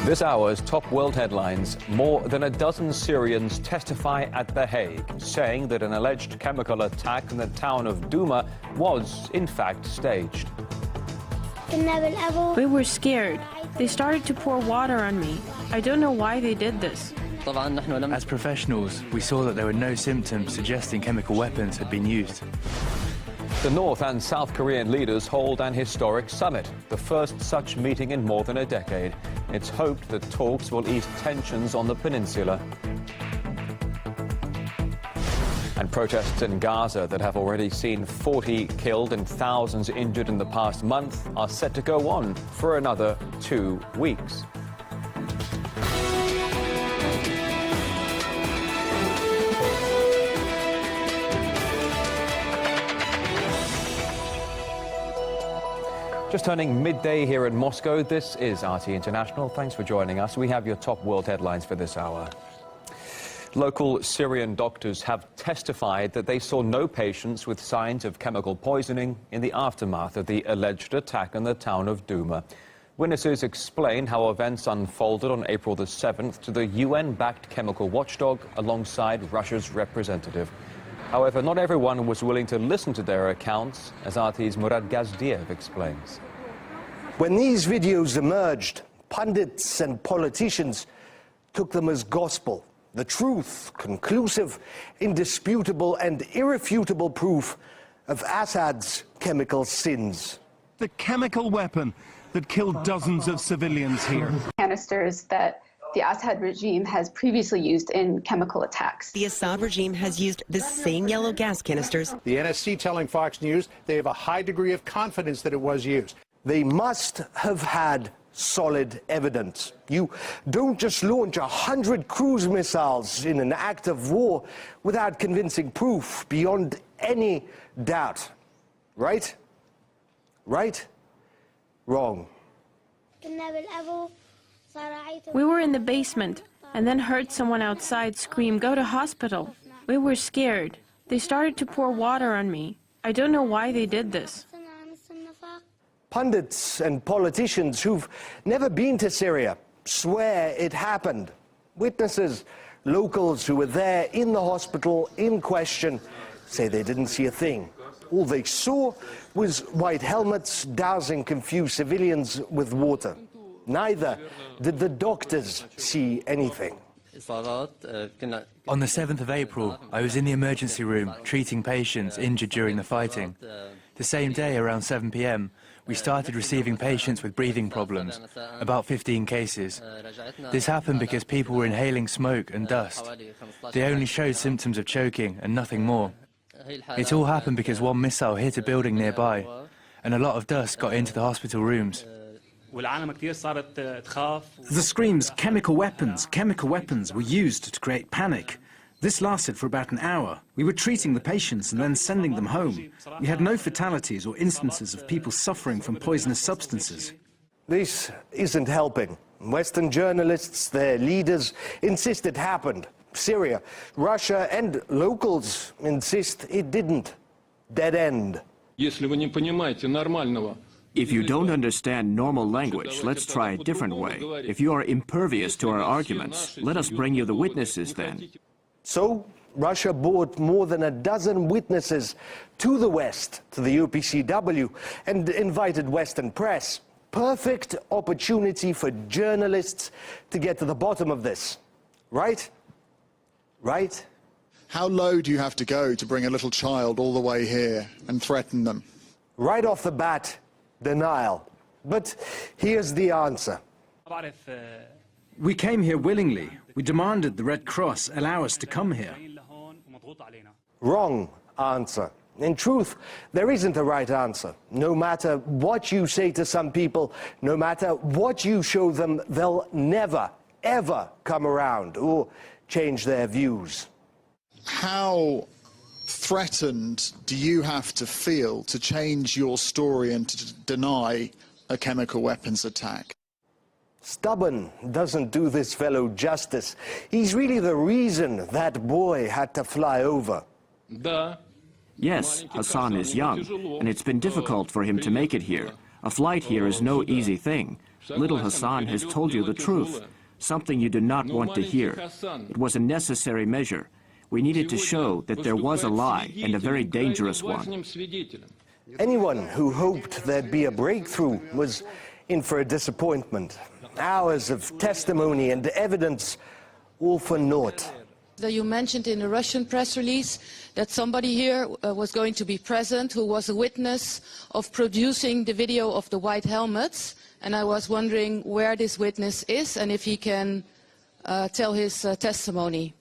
This hour's top world headlines. More than a dozen Syrians testify at The Hague, saying that an alleged chemical attack in the town of Douma was, in fact, staged. We were scared. They started to pour water on me. I don't know why they did this. As professionals, we saw that there were no symptoms suggesting chemical weapons had been used. The North and South Korean leaders hold an historic summit, the first such meeting in more than a decade. It's hoped that talks will ease tensions on the peninsula. And protests in Gaza that have already seen 40 killed and thousands injured in the past month are set to go on for another 2 weeks. Just turning midday here in Moscow, this is RT International. Thanks for joining us. We have your top world headlines for this hour. Local Syrian doctors have testified that they saw no patients with signs of chemical poisoning in the aftermath of the alleged attack in the town of Douma. Witnesses explain how events unfolded on April the 7th to the UN-backed chemical watchdog alongside Russia's representative. However, not everyone was willing to listen to their accounts, as RT's Murad Gazdiev explains. When these videos emerged, pundits and politicians took them as gospel. The truth, conclusive, indisputable and irrefutable proof of Assad's chemical sins. The chemical weapon that killed dozens of civilians here. Canisters that the Assad regime has previously used in chemical attacks. The Assad regime has used the same yellow gas canisters. The NSC telling Fox News they have a high degree of confidence that it was used. They must have had solid evidence. You don't just launch 100 cruise missiles in an act of war without convincing proof beyond any doubt. Right? Right? Wrong. We were in the basement and then heard someone outside scream, "Go to hospital." We were scared. They started to pour water on me. I don't know why they did this. Pundits and politicians who've never been to Syria swear it happened. Witnesses, locals who were there in the hospital in question, say they didn't see a thing. All they saw was white helmets dousing confused civilians with water. Neither did the doctors see anything. On the 7th of April, I was in the emergency room treating patients injured during the fighting. The same day, around 7 p.m., we started receiving patients with breathing problems, about 15 cases. This happened because people were inhaling smoke and dust. They only showed symptoms of choking and nothing more. It all happened because one missile hit a building nearby, and a lot of dust got into the hospital rooms. The screams, chemical weapons were used to create panic. This lasted for about an hour. We were treating the patients and then sending them home. We had no fatalities or instances of people suffering from poisonous substances. This isn't helping. Western journalists, their leaders, insist it happened. Syria, Russia and locals insist it didn't. Dead end. If you don't understand normal language, let's try a different way. If you are impervious to our arguments, let us bring you the witnesses then. So, Russia brought more than a dozen witnesses to the West, to the OPCW, and invited Western press. Perfect opportunity for journalists to get to the bottom of this. Right? Right? How low do you have to go to bring a little child all the way here and threaten them? Right off the bat, denial. But here's the answer. We came here willingly. We demanded the Red Cross allow us to come here. Wrong answer. In truth, there isn't a right answer. No matter what you say to some people, no matter what you show them, they'll never, ever come around or change their views. How threatened do you have to feel to change your story and to deny a chemical weapons attack? Stubborn doesn't do this fellow justice. He's really the reason that boy had to fly over. Yes, Hassan is young, and it's been difficult for him to make it here. A flight here is no easy thing. Little Hassan has told you the truth, something you do not want to hear. It was a necessary measure. We needed to show that there was a lie, and a very dangerous one. Anyone who hoped there'd be a breakthrough was in for a disappointment. Hours of testimony and evidence, all for naught. You mentioned in the Russian press release that somebody here was going to be present who was a witness of producing the video of the white helmets, and I was wondering where this witness is and if he can tell his testimony.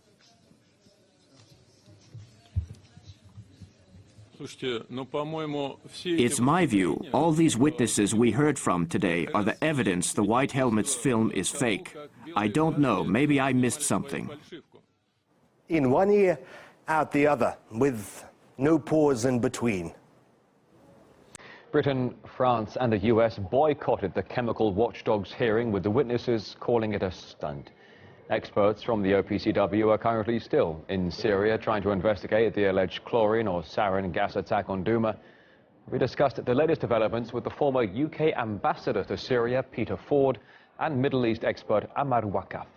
It's my view, all these witnesses we heard from today are the evidence the White Helmets film is fake. I don't know, maybe I missed something. In one ear, out the other, with no pause in between. Britain, France and the US boycotted the chemical watchdog's hearing, with the witnesses calling it a stunt. Experts from the OPCW are currently still in Syria trying to investigate the alleged chlorine or sarin gas attack on Douma. We discussed the latest developments with the former UK ambassador to Syria, Peter Ford, and Middle East expert Ammar Wakaf.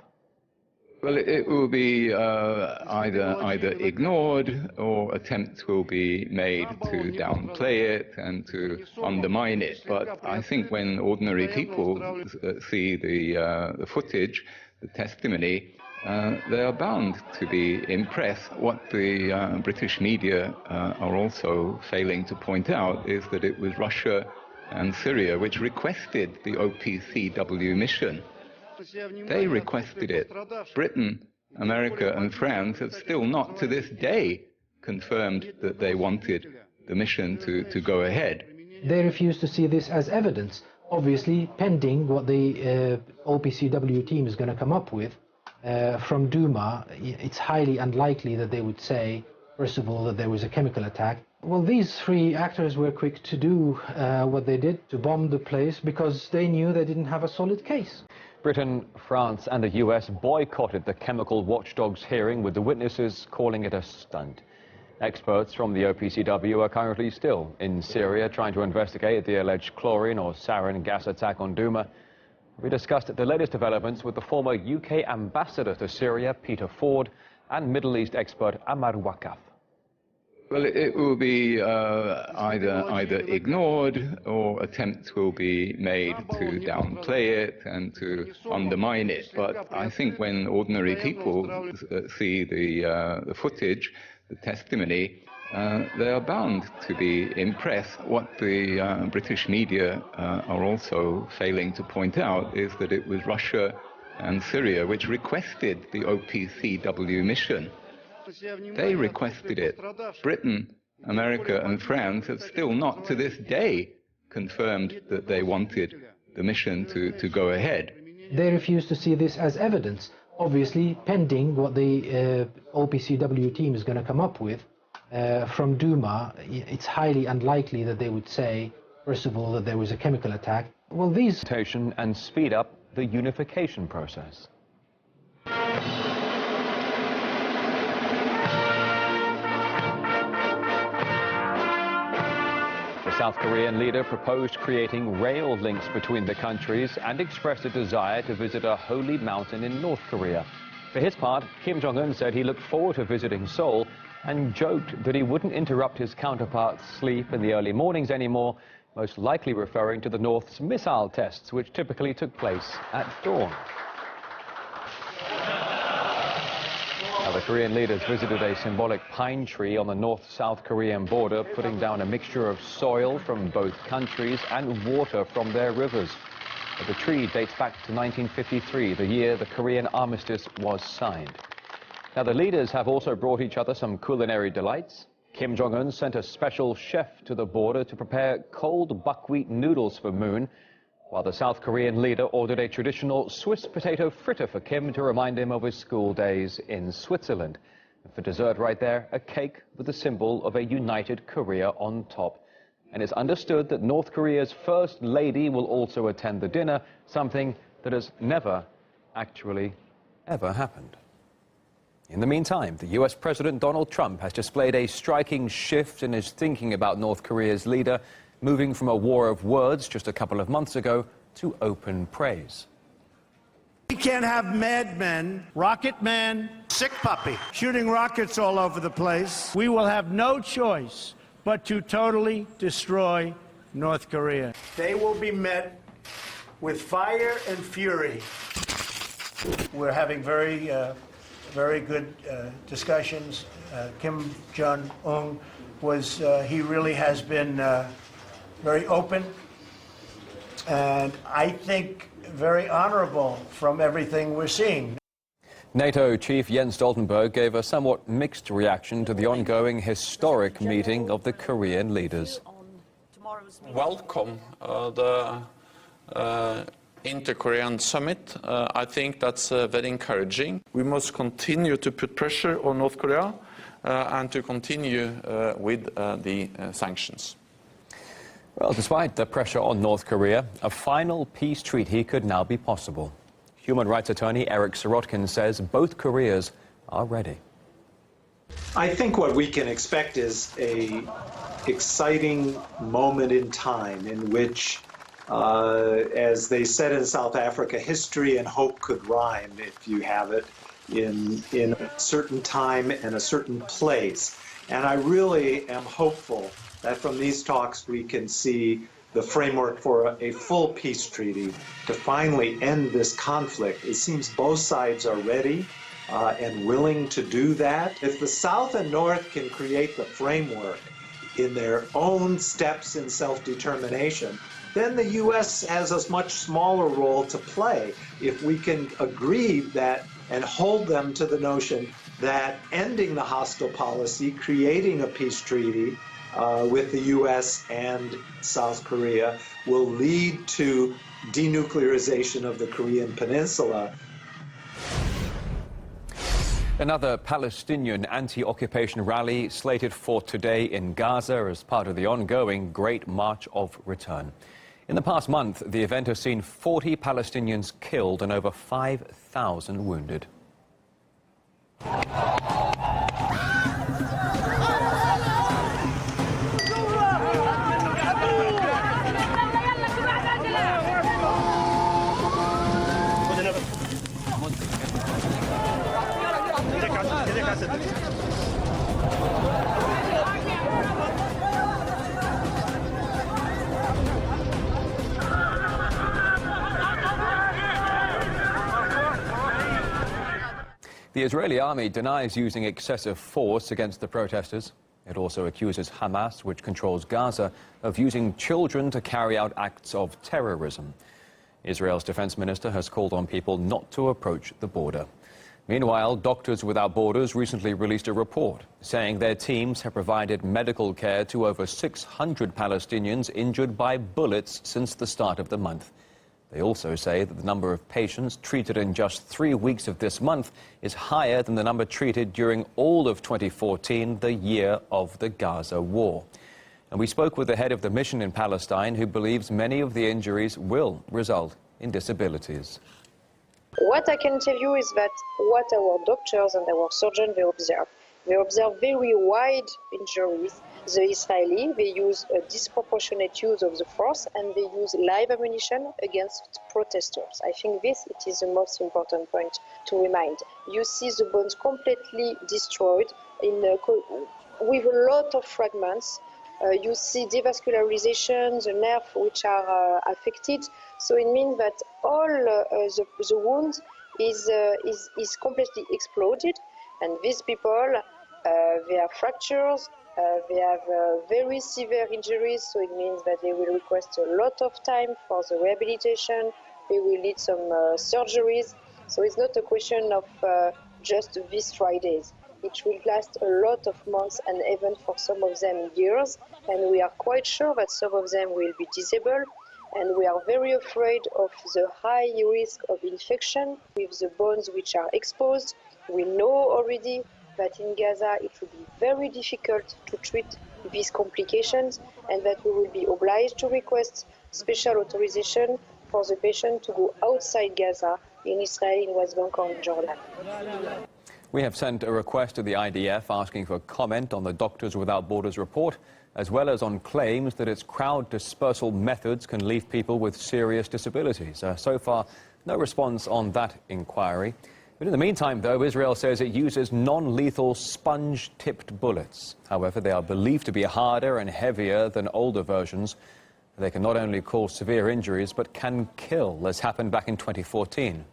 Well, it will be either ignored, or attempts will be made to downplay it and to undermine it. But I think when ordinary people see the footage, the testimony, they are bound to be impressed. What the British media are also failing to point out is that it was Russia and Syria which requested the OPCW mission. They requested it. Britain, America and France have still not to this day confirmed that they wanted the mission to go ahead. They refuse to see this as evidence, obviously pending what the OPCW team is going to come up with. From Douma, it's highly unlikely that they would say, first of all, that there was a chemical attack. Well, these three actors were quick to do what they did, to bomb the place, because they knew they didn't have a solid case. Britain, France and the US boycotted the chemical watchdog's hearing, with the witnesses calling it a stunt. Experts from the OPCW are currently still in Syria trying to investigate the alleged chlorine or sarin gas attack on Douma. We discussed the latest developments with the former UK ambassador to Syria, Peter Ford, and Middle East expert Ammar Wakaf. Well, it will be either ignored, or attempts will be made to downplay it and to undermine it. But I think when ordinary people see the footage, the testimony, they are bound to be impressed. What the British media are also failing to point out is that it was Russia and Syria which requested the OPCW mission. They requested it. Britain, America and France have still not to this day confirmed that they wanted the mission to go ahead. They refuse to see this as evidence, obviously pending what the OPCW team is going to come up with. From Douma, it's highly unlikely that they would say, first of all, that there was a chemical attack. Well, these... and speed up the unification process. The South Korean leader proposed creating rail links between the countries and expressed a desire to visit a holy mountain in North Korea. For his part, Kim Jong-un said he looked forward to visiting Seoul and joked that he wouldn't interrupt his counterpart's sleep in the early mornings anymore, most likely referring to the North's missile tests, which typically took place at dawn. Now, the Korean leaders visited a symbolic pine tree on the North-South Korean border, putting down a mixture of soil from both countries and water from their rivers. The tree dates back to 1953, the year the Korean armistice was signed. Now, the leaders have also brought each other some culinary delights. Kim Jong-un sent a special chef to the border to prepare cold buckwheat noodles for Moon, while the South Korean leader ordered a traditional Swiss potato fritter for Kim to remind him of his school days in Switzerland. And for dessert right there, a cake with the symbol of a united Korea on top. And it's understood that North Korea's First Lady will also attend the dinner, something that has never actually ever happened. In the meantime, the US President Donald Trump has displayed a striking shift in his thinking about North Korea's leader, moving from a war of words just a couple of months ago to open praise. We can't have madmen, rocket man, sick puppy, shooting rockets all over the place. We will have no choice but to totally destroy North Korea. They will be met with fire and fury. We're having very good discussions. Kim Jong-un he really has been very open and I think very honorable from everything we're seeing. NATO Chief Jens Stoltenberg gave a somewhat mixed reaction to the ongoing historic meeting of the Korean leaders. Welcome the Inter-Korean Summit. I think that's very encouraging. We must continue to put pressure on North Korea and to continue with the sanctions. Well, despite the pressure on North Korea, a final peace treaty could now be possible. Human rights attorney Eric Sirotkin says both Koreas are ready. I think what we can expect is an exciting moment in time in which, as they said in South Africa, history and hope could rhyme, if you have it, in a certain time and a certain place. And I really am hopeful that from these talks we can see the framework for a full peace treaty to finally end this conflict. It seems both sides are ready and willing to do that. If the South and North can create the framework in their own steps in self-determination, then the U.S. has a much smaller role to play if we can agree that and hold them to the notion that ending the hostile policy, creating a peace treaty with the U.S. and South Korea will lead to denuclearization of the Korean Peninsula. Another Palestinian anti-occupation rally slated for today in Gaza as part of the ongoing Great March of Return. In the past month, the event has seen 40 Palestinians killed and over 5,000 wounded. The Israeli army denies using excessive force against the protesters. It also accuses Hamas, which controls Gaza, of using children to carry out acts of terrorism. Israel's defense minister has called on people not to approach the border. Meanwhile, Doctors Without Borders recently released a report saying their teams have provided medical care to over 600 Palestinians injured by bullets since the start of the month. They also say that the number of patients treated in just 3 weeks of this month is higher than the number treated during all of 2014, the year of the Gaza war. And we spoke with the head of the mission in Palestine, who believes many of the injuries will result in disabilities. What I can tell you is that what our doctors and our surgeons, they observe very wide injuries. The Israeli, they use a disproportionate use of the force and they use live ammunition against protesters. I think it is the most important point to remind. You see the bones completely destroyed with a lot of fragments. You see devascularization, the nerves which are affected. So it means that all the wound is completely exploded, and these people they have fractures. They have very severe injuries, so it means that they will request a lot of time for the rehabilitation. They will need some surgeries. So it's not a question of just these 3 days. It will last a lot of months and even for some of them years. And we are quite sure that some of them will be disabled. And we are very afraid of the high risk of infection with the bones which are exposed. We know already that in Gaza it will be very difficult to treat these complications and that we will be obliged to request special authorization for the patient to go outside Gaza, in Israel, in West Bank or in Jordan. We have sent a request to the IDF asking for comment on the Doctors Without Borders report, as well as on claims that its crowd dispersal methods can leave people with serious disabilities. So far, no response on that inquiry. But in the meantime, though, Israel says it uses non-lethal sponge-tipped bullets. However, they are believed to be harder and heavier than older versions. They can not only cause severe injuries, but can kill, as happened back in 2014.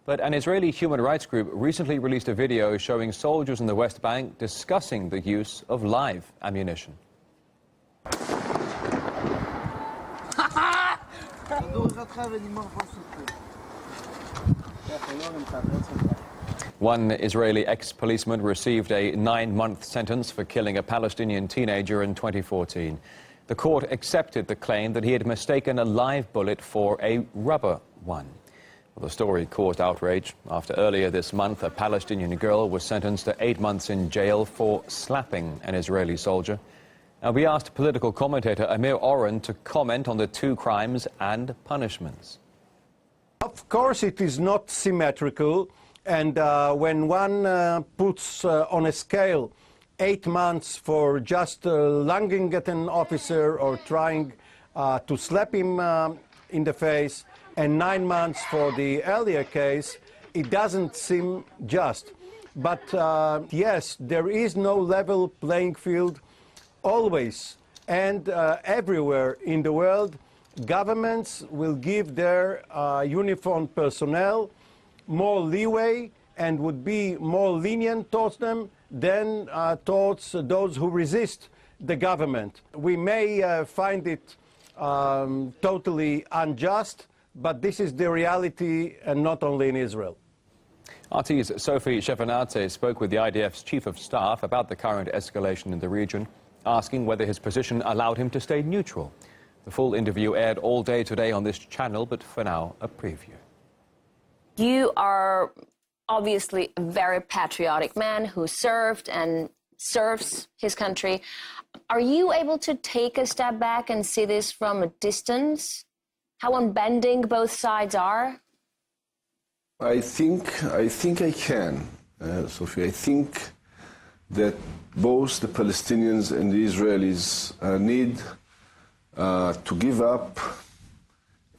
But an Israeli human rights group recently released a video showing soldiers in the West Bank discussing the use of live ammunition. One Israeli ex-policeman received a 9-month sentence for killing a Palestinian teenager in 2014. The court accepted the claim that he had mistaken a live bullet for a rubber one. Well, the story caused outrage after earlier this month a Palestinian girl was sentenced to 8 months in jail for slapping an Israeli soldier. Now, we asked political commentator Amir Oren to comment on the two crimes and punishments. Of course, it is not symmetrical, and when one puts on a scale 8 months for just lunging at an officer or trying to slap him in the face, and 9 months for the earlier case, it doesn't seem just. But yes, there is no level playing field always and everywhere in the world. Governments will give their uniformed personnel more leeway and would be more lenient towards them than towards those who resist the government. We may find it totally unjust, but this is the reality, and not only in Israel. RT's Sophie Shevardnadze spoke with the IDF's chief of staff about the current escalation in the region, asking whether his position allowed him to stay neutral. The full interview aired all day today on this channel, but for now, a preview. You are obviously a very patriotic man who served and serves his country. Are you able to take a step back and see this from a distance? How unbending both sides are? I think I can, Sophie. I think that both the Palestinians and the Israelis need to give up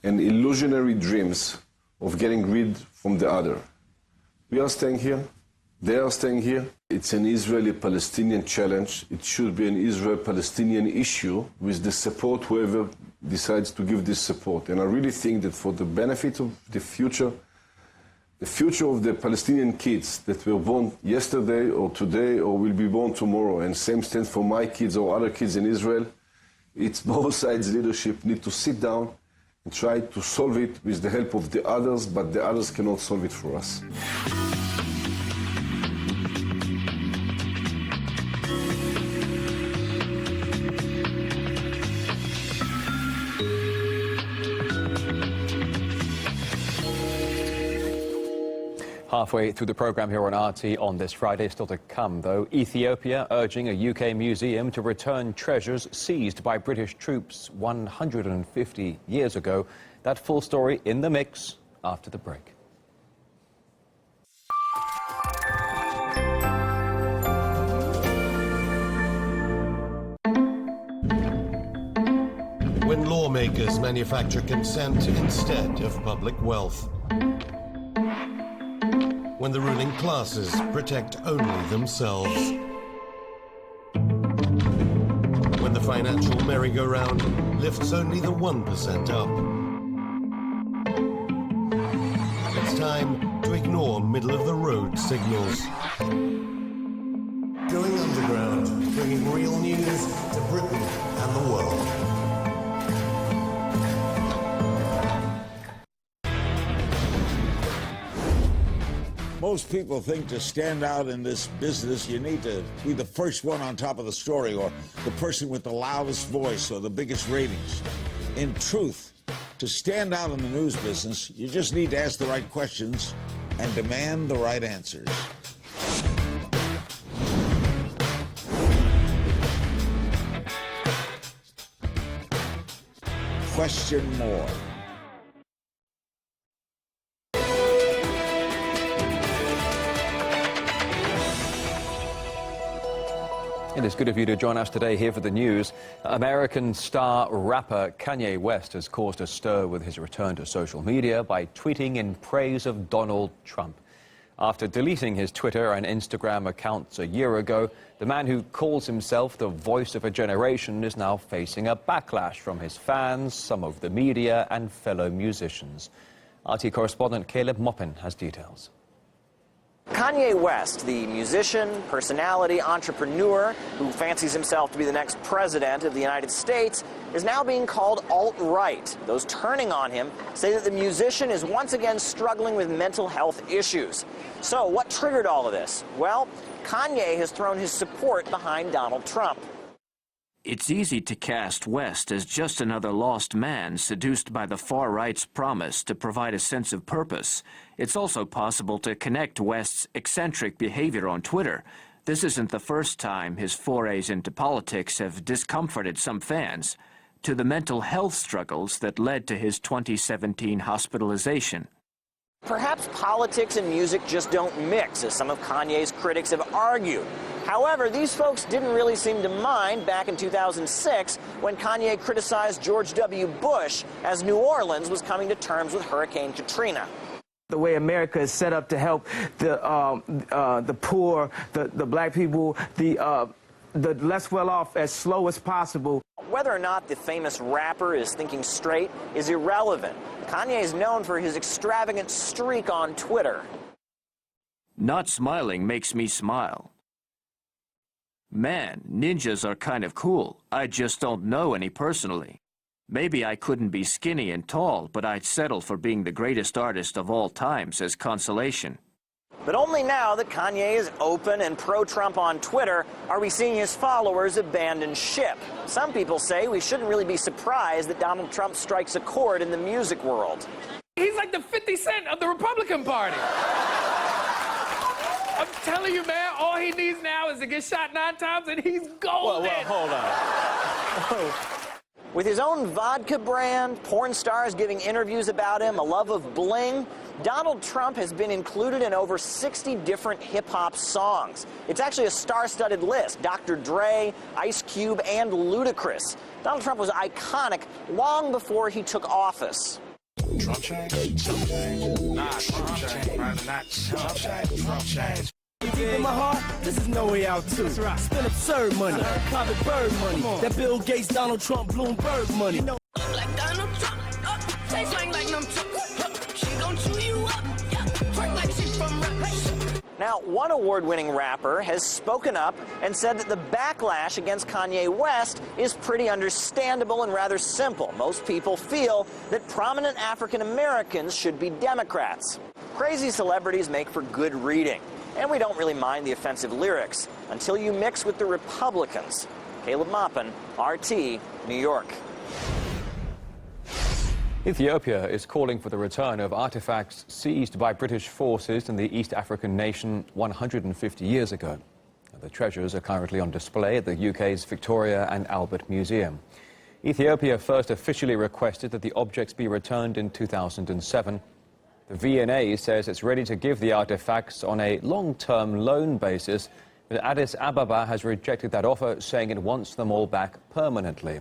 an illusionary dreams of getting rid from the other. We are staying here. They are staying here. It's an Israeli-Palestinian challenge. It should be an Israel-Palestinian issue with the support whoever decides to give this support. And I really think that for the benefit of the future of the Palestinian kids that were born yesterday or today or will be born tomorrow, and same stands for my kids or other kids in Israel, it's both sides leadership need to sit down and try to solve it with the help of the others, but the others cannot solve it for us. Halfway through the program here on RT on this Friday, still to come, though. Ethiopia urging a UK museum to return treasures seized by British troops 150 years ago. That full story in the mix after the break. When lawmakers manufacture consent instead of public wealth. When the ruling classes protect only themselves. When the financial merry-go-round lifts only the 1% up. It's time to ignore middle-of-the-road signals. Going underground, bringing real news to Britain and the world. Most people think to stand out in this business, you need to be the first one on top of the story, or the person with the loudest voice, or the biggest ratings. In truth, to stand out in the news business, you just need to ask the right questions and demand the right answers. Question more. It is good of you to join us today here for the news. American star rapper Kanye West has caused a stir with his return to social media by tweeting in praise of Donald Trump. After deleting his Twitter and Instagram accounts a year ago, the man who calls himself the voice of a generation is now facing a backlash from his fans, some of the media and fellow musicians. RT correspondent Caleb Moppin has details. Kanye West, the musician, personality, entrepreneur who fancies himself to be the next president of the United States, is now being called alt-right. Those turning on him say that the musician is once again struggling with mental health issues. So what triggered all of this? Well, Kanye has thrown his support behind Donald Trump. It's easy to cast West as just another lost man seduced by the far right's promise to provide a sense of purpose. It's also possible to connect West's eccentric behavior on Twitter. This isn't the first time his forays into politics have discomforted some fans, to the mental health struggles that led to his 2017 hospitalization. Perhaps politics and music just don't mix, as some of Kanye's critics have argued. However, these folks didn't really seem to mind back in 2006 when Kanye criticized George W. Bush as New Orleans was coming to terms with Hurricane Katrina. The way America is set up to help the poor, the black people, the less well-off as slow as possible. Whether or not the famous rapper is thinking straight is irrelevant. Kanye is known for his extravagant streak on Twitter. Not smiling makes me smile. Man, ninjas are kind of cool. I just don't know any personally. Maybe I couldn't be skinny and tall, but I'd settle for being the greatest artist of all times as consolation. But only now that Kanye is open and pro-Trump on Twitter are we seeing his followers abandon ship. Some people say we shouldn't really be surprised that Donald Trump strikes a chord in the music world. He's like the 50 Cent of the Republican Party. I'm telling you, man, all he needs now is to get shot 9 times and he's golden. Well, hold on. With his own vodka brand, porn stars giving interviews about him, a love of bling, Donald Trump has been included in over 60 different hip-hop songs. It's actually a star-studded list. Dr. Dre, Ice Cube, and Ludacris. Donald Trump was iconic long before he took office. Trump change, Trump change, nah, Trump change, rather not Trump change, Trump change. Deep in my heart, this is no way out too. That's right. Spend absurd money, private bird money, that Bill Gates, Donald Trump, Bloomberg money. Like Donald Trump, say swing like them Trump, she gon' chew you up, twerk like she from Russia. Now, one award-winning rapper has spoken up and said that the backlash against Kanye West is pretty understandable and rather simple. Most people feel that prominent African Americans should be Democrats. Crazy celebrities make for good reading, and we don't really mind the offensive lyrics until you mix with the Republicans. Caleb Moppin, RT, New York. Ethiopia is calling for the return of artifacts seized by British forces in the East African nation 150 years ago. The treasures are currently on display at the UK's Victoria and Albert Museum. Ethiopia first officially requested that the objects be returned in 2007. The V&A says it's ready to give the artifacts on a long-term loan basis, but Addis Ababa has rejected that offer, saying it wants them all back permanently.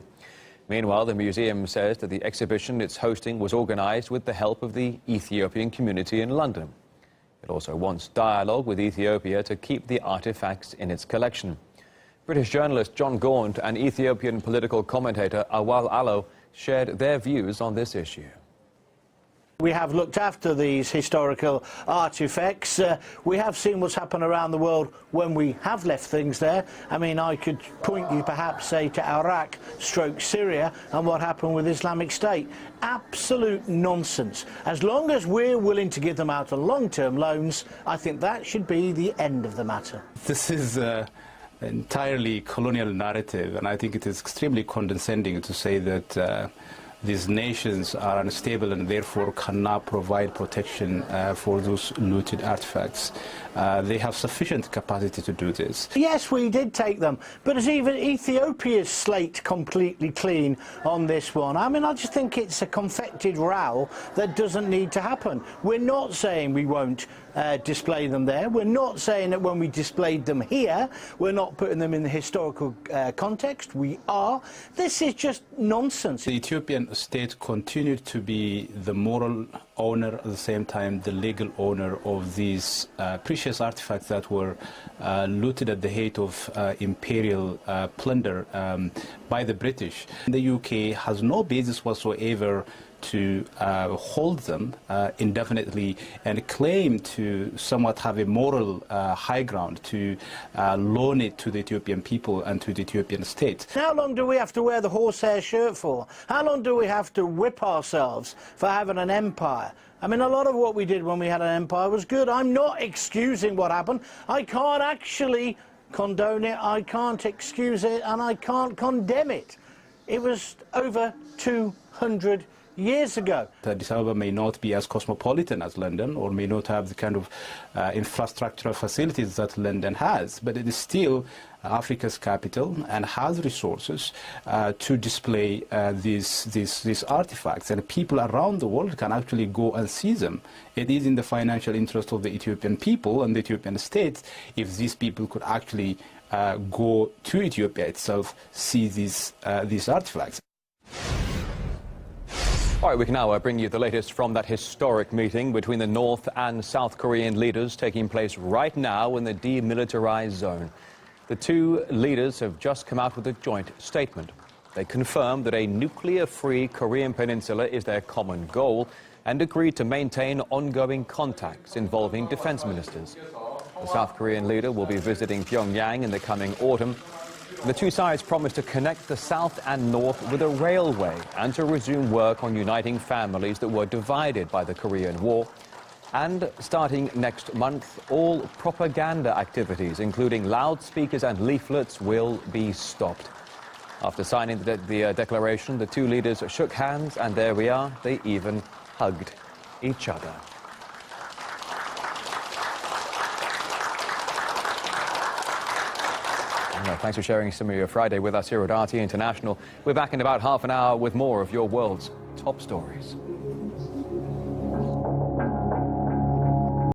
Meanwhile, the museum says that the exhibition it's hosting was organized with the help of the Ethiopian community in London. It also wants dialogue with Ethiopia to keep the artifacts in its collection. British journalist John Gaunt and Ethiopian political commentator Awal Allo shared their views on this issue. We have looked after these historical artifacts. We have seen what's happened around the world when we have left things there. I mean, I could point you perhaps, say, to Iraq, Syria, and what happened with Islamic State. Absolute nonsense. As long as we're willing to give them out on long-term loans, I think that should be the end of the matter. This is entirely colonial narrative, and I think it is extremely condescending to say that these nations are unstable and therefore cannot provide protection for those looted artifacts. They have sufficient capacity to do this. Yes, we did take them, but is even Ethiopia's slate completely clean on this one? I mean, I just think it's a confected row that doesn't need to happen. We're not saying we won't display them there. We're not saying that when we displayed them here, we're not putting them in the historical context. We are. This is just nonsense. The Ethiopian state continued to be the moral owner, at the same time the legal owner of these precious artifacts that were looted at the height of imperial plunder by the British. The UK has no basis whatsoever to hold them indefinitely and claim to somewhat have a moral high ground to loan it to the Ethiopian people and to the Ethiopian state. How long do we have to wear the horsehair shirt for? How long do we have to whip ourselves for having an empire? I mean, a lot of what we did when we had an empire was good. I'm not excusing what happened. I can't actually condone it, I can't excuse it, and I can't condemn it. It was over 200 years ago. Addis Ababa may not be as cosmopolitan as London, or may not have the kind of infrastructural facilities that London has, but it is still Africa's capital and has resources to display these artifacts, and people around the world can actually go and see them. It is in the financial interest of the Ethiopian people and the Ethiopian state if these people could actually go to Ethiopia itself, see these artifacts. All right, we can now bring you the latest from that historic meeting between the North and South Korean leaders taking place right now in the demilitarized zone. The two leaders have just come out with a joint statement. They confirmed that a nuclear-free Korean peninsula is their common goal and agreed to maintain ongoing contacts involving defense ministers. The South Korean leader will be visiting Pyongyang in the coming autumn. The two sides promised to connect the South and North with a railway and to resume work on uniting families that were divided by the Korean War. And starting next month, all propaganda activities, including loudspeakers and leaflets, will be stopped. After signing the declaration, the two leaders shook hands, and there we are, they even hugged each other. Thanks for sharing some of your Friday with us here at RT International. We're back in about half an hour with more of your world's top stories.